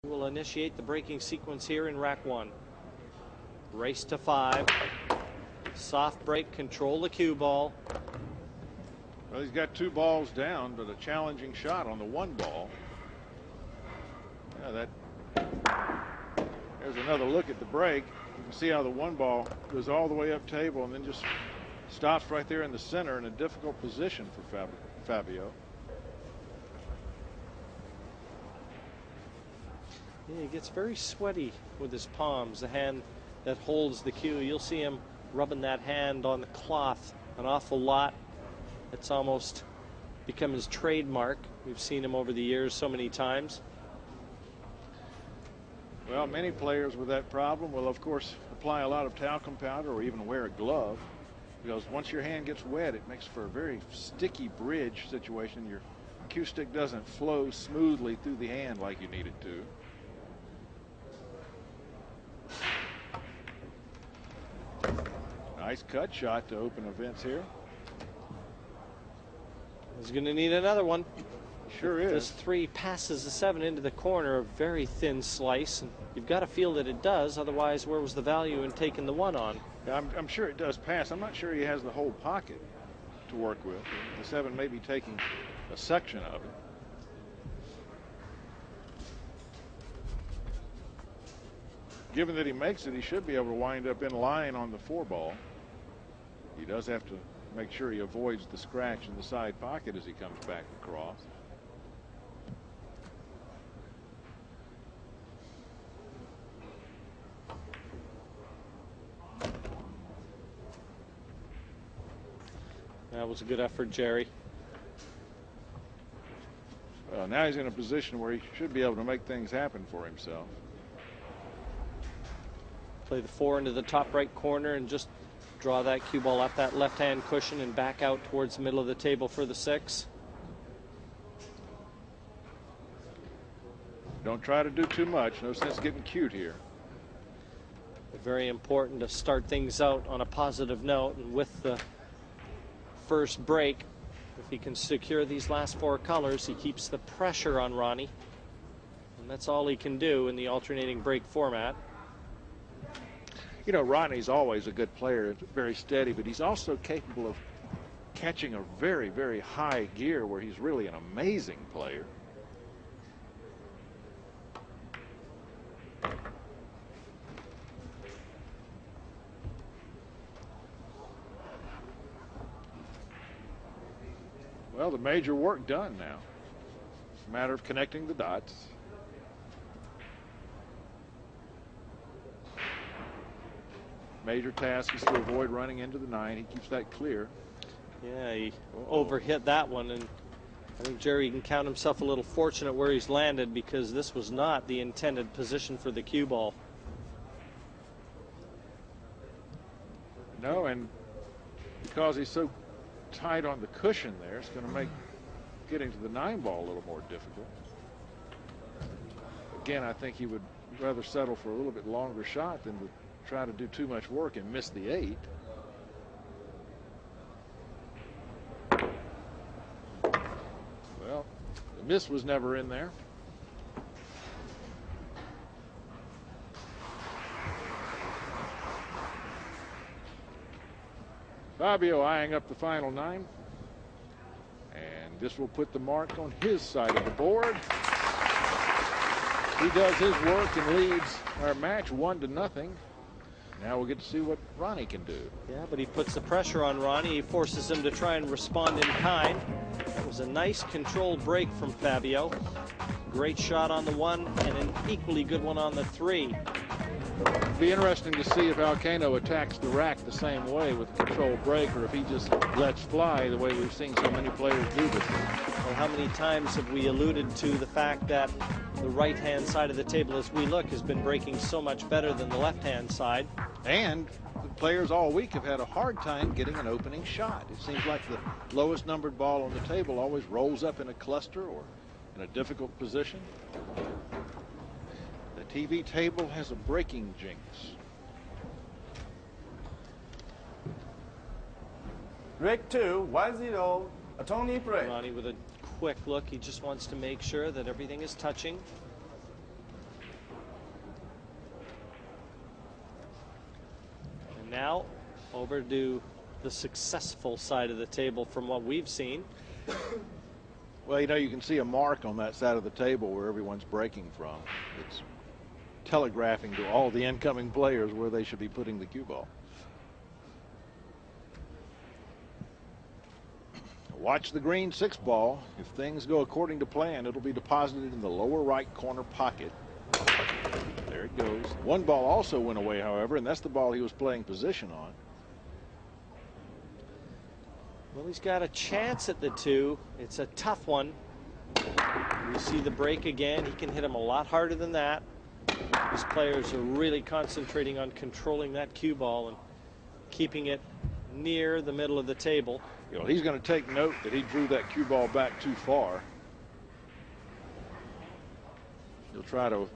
We'll initiate the breaking sequence here in rack 1. Race to 5. Soft break, control the cue ball. Well, he's got 2 balls down, but a challenging shot on the 1 ball. Yeah, there's another look at the break. You can see how the 1 ball goes all the way up table and then just stops right there in the center in a difficult position for Fabio. Yeah, he gets very sweaty with his palms, the hand that holds the cue. You'll see him rubbing that hand on the cloth an awful lot. It's almost become his trademark. We've seen him over the years so many times. Well, many players with that problem will, of course, apply a lot of talcum powder or even wear a glove, because once your hand gets wet, it makes for a very sticky bridge situation. Your cue stick doesn't flow smoothly through the hand like you need it to. Nice cut shot to open events here. He's going to need another one. Sure is. This 3 passes the 7 into the corner, a very thin slice, and you've got to feel that it does. Otherwise, where was the value in taking the 1 on? I'm sure it does pass. I'm not sure he has the whole pocket to work with. The 7 may be taking a section of it. Given that he makes it, he should be able to wind up in line on the 4 ball. He does have to make sure he avoids the scratch in the side pocket as he comes back across. That was a good effort, Jerry. Well, now he's in a position where he should be able to make things happen for himself. Play the 4 into the top right corner and just draw that cue ball up that left-hand cushion and back out towards the middle of the table for the 6. Don't try to do too much. No sense getting cute here. Very important to start things out on a positive note, and with the first break, if he can secure these last 4 colors, he keeps the pressure on Ronnie, and that's all he can do in the alternating break format. You know, Ronnie's always a good player, very steady, but he's also capable of catching a very, very high gear where he's really an amazing player. Well, the major work done now. It's a matter of connecting the dots. Major task is to avoid running into the 9. He keeps that clear. Yeah, he overhit that one, and I think Jerry can count himself a little fortunate where he's landed, because this was not the intended position for the cue ball. No, and because he's so tight on the cushion there, it's going to make getting to the 9 ball a little more difficult. Again, I think he would rather settle for a little bit longer shot than to try to do too much work and miss the 8. Well, the miss was never in there. Fabio eyeing up the final 9. And this will put the mark on his side of the board. He does his work and leads our match 1-0. Now we'll get to see what Ronnie can do. Yeah, but he puts the pressure on Ronnie. He forces him to try and respond in kind. It was a nice controlled break from Fabio. Great shot on the 1 and an equally good one on the 3. It'll be interesting to see if Alcano attacks the rack the same way with a controlled break, or if he just lets fly the way we've seen so many players do this. Well, how many times have we alluded to the fact that the right-hand side of the table, as we look, has been breaking so much better than the left-hand side? And the players all week have had a hard time getting an opening shot. It seems like the lowest numbered ball on the table always rolls up in a cluster or in a difficult position. The TV table has a breaking jinx. Break 2, 1-0, a Tony break. Ronnie with a quick look. He just wants to make sure that everything is touching. Now over to the successful side of the table from what we've seen. Well, you know, you can see a mark on that side of the table where everyone's breaking from. It's telegraphing to all the incoming players where they should be putting the cue ball. Watch the green 6 ball. If things go according to plan, it'll be deposited in the lower right corner pocket. There it goes. 1 ball also went away, however, and that's the ball he was playing position on. Well, he's got a chance at the 2. It's a tough one. We see the break again. He can hit him a lot harder than that. These players are really concentrating on controlling that cue ball and keeping it near the middle of the table. You know, he's going to take note that he drew that cue ball back too far. He'll try to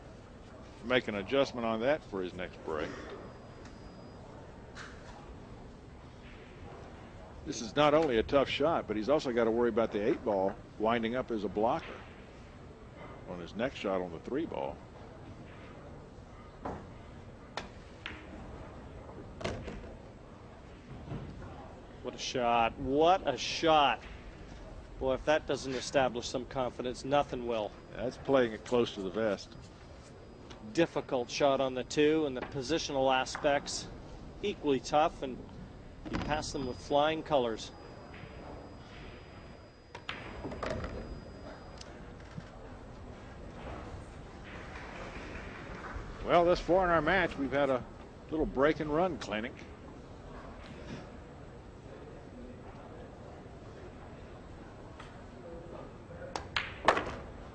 make an adjustment on that for his next break. This is not only a tough shot, but he's also got to worry about the 8 ball winding up as a blocker on his next shot on the 3 ball. What a shot. What a shot. Boy, if that doesn't establish some confidence, nothing will. That's playing it close to the vest. Difficult shot on the 2, and the positional aspects equally tough, and he passed them with flying colors. Well, thus far in our match, we've had a little break and run clinic.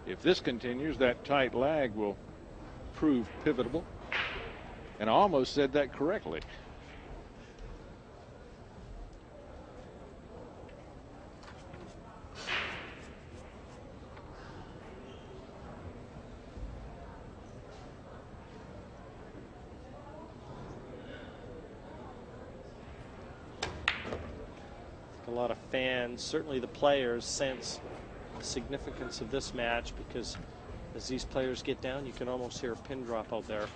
If this continues, that tight lag will prove pivotal. And I almost said that correctly. A lot of fans, certainly the players, sense the significance of this match, because as these players get down, you can almost hear a pin drop out there.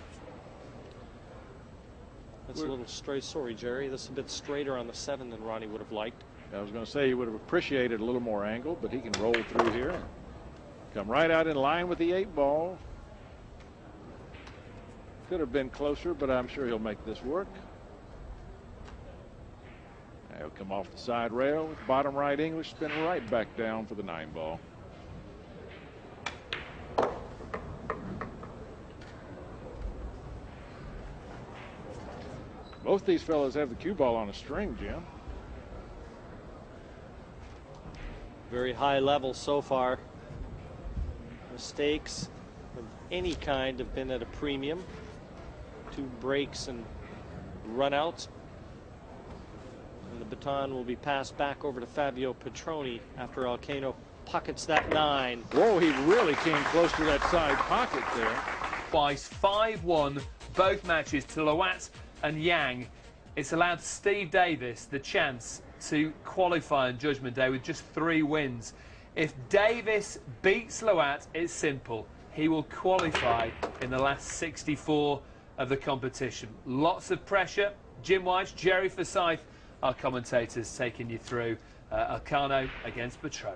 That's a little straight. Sorry, Jerry. This is a bit straighter on the 7 than Ronnie would have liked. I was going to say he would have appreciated a little more angle, but he can roll through here and come right out in line with the 8 ball. Could have been closer, but I'm sure he'll make this work. He'll come off the side rail with bottom right English, spin right back down for the 9 ball. Both these fellows have the cue ball on a string, Jim. Very high level so far. Mistakes of any kind have been at a premium. 2 breaks and runouts. And the baton will be passed back over to Fabio Petroni after Alcano pockets that 9. Whoa, he really came close to that side pocket there. Twice 5-1 both matches to Loat and Yang. It's allowed Steve Davis the chance to qualify on Judgment Day with just 3 wins. If Davis beats Loat, it's simple. He will qualify in the last 64 of the competition. Lots of pressure. Jim White, Jerry Forsyth, our commentators taking you through Alcano against Petroni.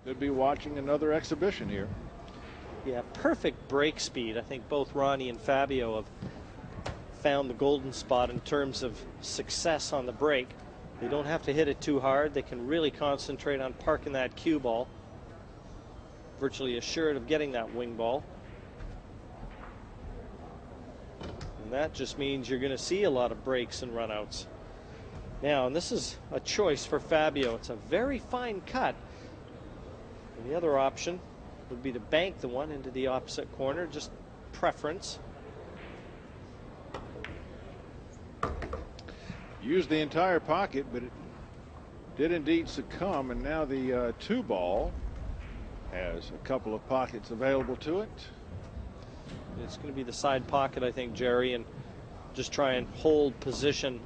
Could be watching another exhibition here. Yeah, perfect break speed. I think both Ronnie and Fabio have found the golden spot in terms of success on the break. They don't have to hit it too hard. They can really concentrate on parking that cue ball. Virtually assured of getting that wing ball. And that just means you're going to see a lot of breaks and runouts. Now, and this is a choice for Fabio. It's a very fine cut. And the other option would be to bank the one into the opposite corner, just preference. Used the entire pocket, but it did indeed succumb, and now the 2 ball has a couple of pockets available to it. It's going to be the side pocket, I think, Jerry, and just try and hold position